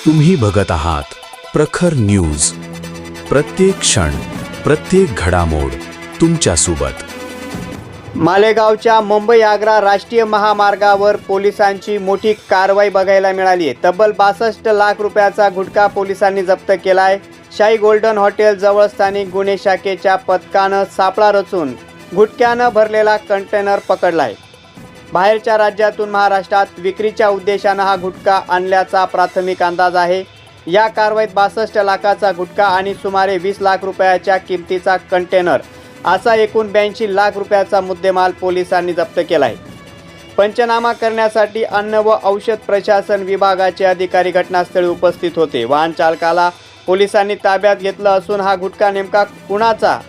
तुम्ही बघत आहात प्रखर न्यूज. प्रत्येक क्षण, प्रत्येक घडामोड तुमच्या सोबत. मालेगावच्या मुंबई आग्रा राष्ट्रीय महामार्गावर पोलिसांची मोठी कारवाई बघायला मिळाली आहे. तब्बल 62 लाख रुपयाचा गुटखा पोलिसांनी जप्त केलाय. शाही गोल्डन हॉटेल जवळ स्थानिक गुन्हे शाखेच्या पथकानं सापळा रचून गुटख्यानं भरलेला कंटेनर पकडलाय. बाहेरच्या राज्यातून महाराष्ट्रात विक्रीच्या उद्देशानं हा गुटखा आणल्याचा प्राथमिक अंदाज आहे. या कारवाईत 62 लाखाचा गुटखा आणि सुमारे 20 लाख रुपयाच्या किमतीचा कंटेनर असा एकूण 82 लाख रुपयाचा मुद्देमाल पोलिसांनी जप्त केला आहे. पंचनामा करण्यासाठी अन्न व औषध प्रशासन विभागाचे अधिकारी घटनास्थळी उपस्थित होते. वाहन चालकाला पोलिसांनी ताब्यात घेतलं असून हा गुटखा नेमका कुणाचा,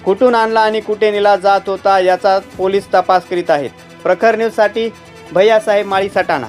कुठून आणला आणि कुठे नेला जात होता याचा पोलीस तपास करीत आहेत. प्रखर न्यूजसाठी भैयासाहेब माळी सटाणा.